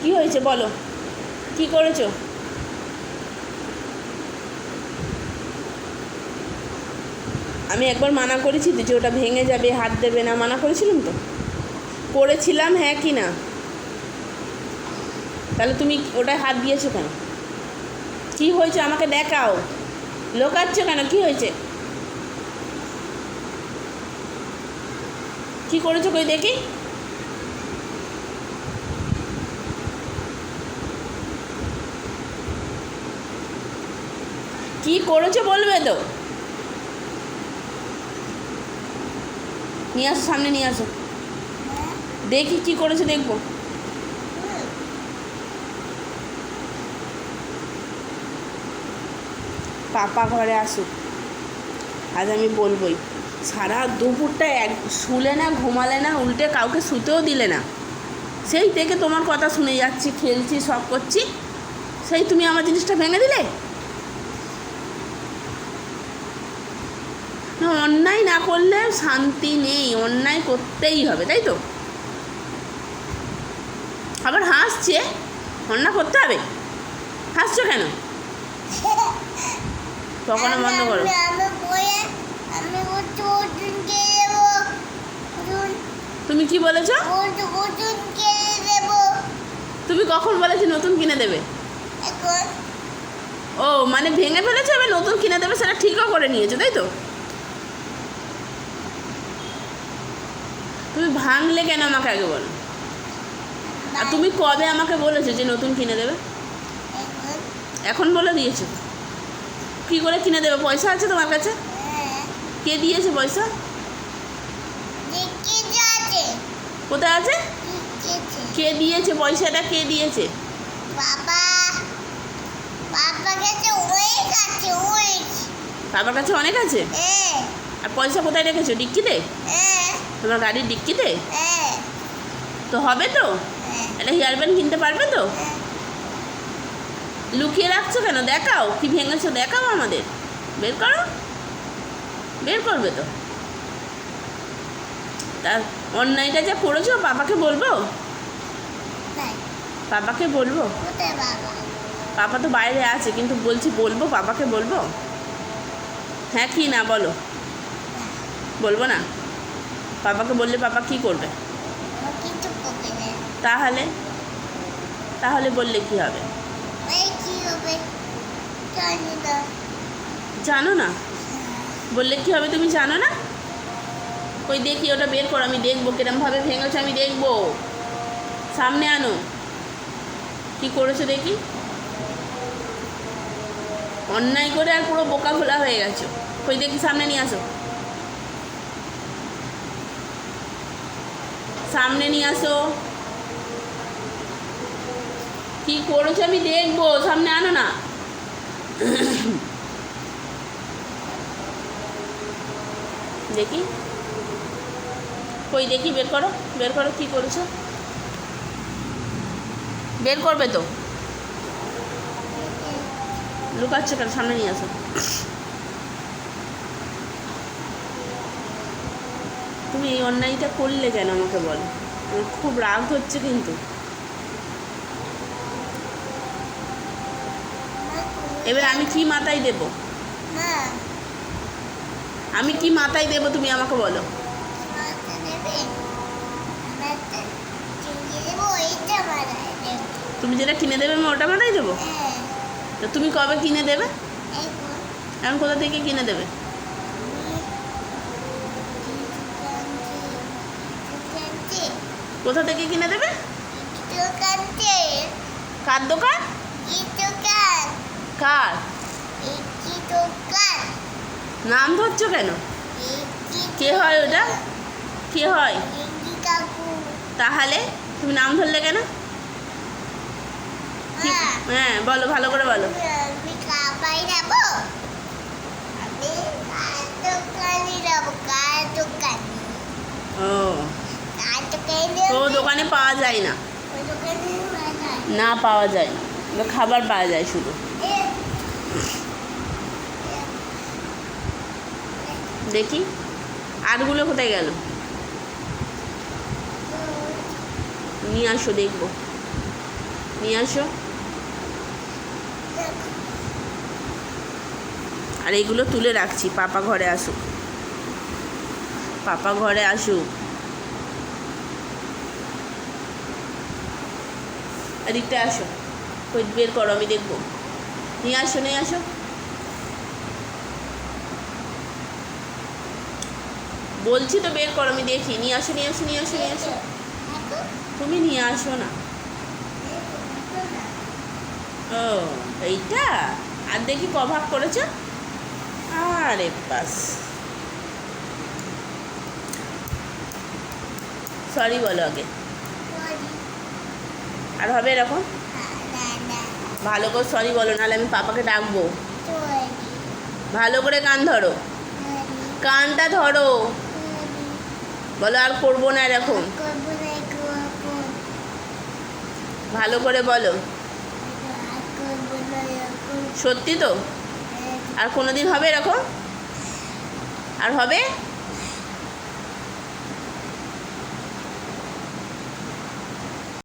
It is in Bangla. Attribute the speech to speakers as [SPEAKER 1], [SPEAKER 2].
[SPEAKER 1] কি হয়েছে বলো, কি করেছো? আমি একবার মানা করেছি তো যে ওটা ভেঙে যাবে, হাত দেবে না, মানা করেছিলাম তো? করেছিলাম, হ্যাঁ কি না? তাহলে তুমি ওটায় হাত দিয়েছো কেন? কি হয়েছে আমাকে দেখাও, লোকাচ্ছ কেন? কি হয়েছে? কি করেছো কই দেখি? কি করেছো বলবে তো? নিয়ে আসো, সামনে নিয়ে আসো, দেখি কি করেছো, দেখবো। পাপা ঘরে আসুক, আজ আমি বলবোই। সারা দুপুরটা শুলে না, ঘুমালে না, উল্টে কাউকে শুতেও দিলে না। সেই থেকে তোমার কথা শুনে যাচ্ছি, খেলছি, সব করছি, সেই তুমি আমার জিনিসটা ভেঙে দিলে। না, অন্যায় না করলে শান্তি নেই, অন্যায় করতেই হবে, তাই তো? আবার হাসছে, অন্যায় করতে হবে, হাসছো কেন? কখনো বন্ধ করো। তুমি কি বলেছো? তুমি কখন বলেছো নতুন কিনে দেবে? ও মানে ভেঙে ফেলেছো, এবার নতুন কিনে দেবে, সেটা ঠিকও করে নিয়েছো, তাই তো? তুমি ভাঙলে কেন আমাকে আগে বলো। আর তুমি কবে আমাকে বলেছো যে নতুন কিনে দেবে? এখন বলে দিয়েছো। কি করে কিনে দেবে? পয়সা আছে তোমার কাছে? কে দিয়েছে পয়সা? কোথায় আছে? কে দিয়েছে পয়সাটা? কে দিয়েছে? বাবার কাছে অনেক আছে। আর পয়সা কোথায় রেখেছো? ডিক্কিতে? তোমার গাড়ির ডিক্কিতে? তো হবে তো, একটা হেয়ার ব্যান্ড কিনতে পারবে তো? লুকিয়ে রাখছো কেন? দেখাও কি ভেঙেছো, দেখাও আমাদের, বের করো, বের করবে তো। তার অন্যায়টা যা করেছো পাপাকে বলবো, পাপাকে বলবো। পাপা তো বাইরে আছে, কিন্তু বলছি বলবো, পাপাকে বলবো। হ্যাঁ কি না বলো? বলবো না? পাপাকে বললে পাপা কি করবে? তাহলে তাহলে বললে কি হবে? জানো না? বললে কি হবে তুমি জানো না? ওই দেখি ওটা বের করো, আমি দেখবো কিরমভাবে ভেঙেছো, আমি দেখবো। সামনে আনো, কি করেছো দেখি। অন্যায় করে আর পুরো বোকা খোলা হয়ে গেছো। ওই দেখি, সামনে নিয়ে আসো, সামনে নিয়ে আসো। কি করেছো আমি দেখবো, সামনে আনো না। দেখি, কই দেখি, বের করো, বের করো, কি করেছো, বের করবে তো। লুকাচ্ছ কেন? সামনে নিয়ে আসো। তুমি এই অন্যায়টা করলে কেন আমাকে বলো? আমার খুব রাগ হচ্ছে কিন্তু। এবার আমি কি মাথায় দেব? আমি কি মাথায় দেব তুমি আমাকে বলো। তুমি যেটা কিনে দেবে আমি ওটা মাথায় দেবো? তো তুমি কবে কিনে দেবে? এখন কোথা থেকে কিনে দেবে? কোথা থেকে কিনে দেবে? কার দোকান? কার নাম ধরছো কেন? কে হয় ওটা? কে হয়? তাহলে তুমি নাম ধরলে কেন? হ্যাঁ বলো, ভালো করে বলো। ও, তো দোকানে পাওয়া যায় না? না পাওয়া যায় না, খাবার পাওয়া যায় শুধু। দেখি আরগুলো কোথায় গেল, নিয়ে আসো, দেখবো। নিয়ে আসো। আর এগুলো তুলে রাখছি, পাপা ঘরে আসুক, পাপা ঘরে আসুক। এদিকটা আসো, কই বের করো, আমি দেখবো। নিয়ে আসো, নিয়ে আসো। বলছি তো বের করো, আমি দেখি। নিয়ে আসো, নিয়ে আসো, নিয়ে আসো, নিয়ে আসো। তুমি নিয়ে আসো না। ও এইটা, আর দেখি কভার করেছো। আরে বাস, সরি বলো আগে। আর হবে এরকম? ভালো করে সরি বলো, নাহলে আমি পাপাকে ডাকবো। ভালো করে কান ধরো, কানটা ধরো, বলো আর করবো না এরকম। ভালো করে বলো, সত্যি তো? আর কোনো দিন হবে এরকম? আর হবে?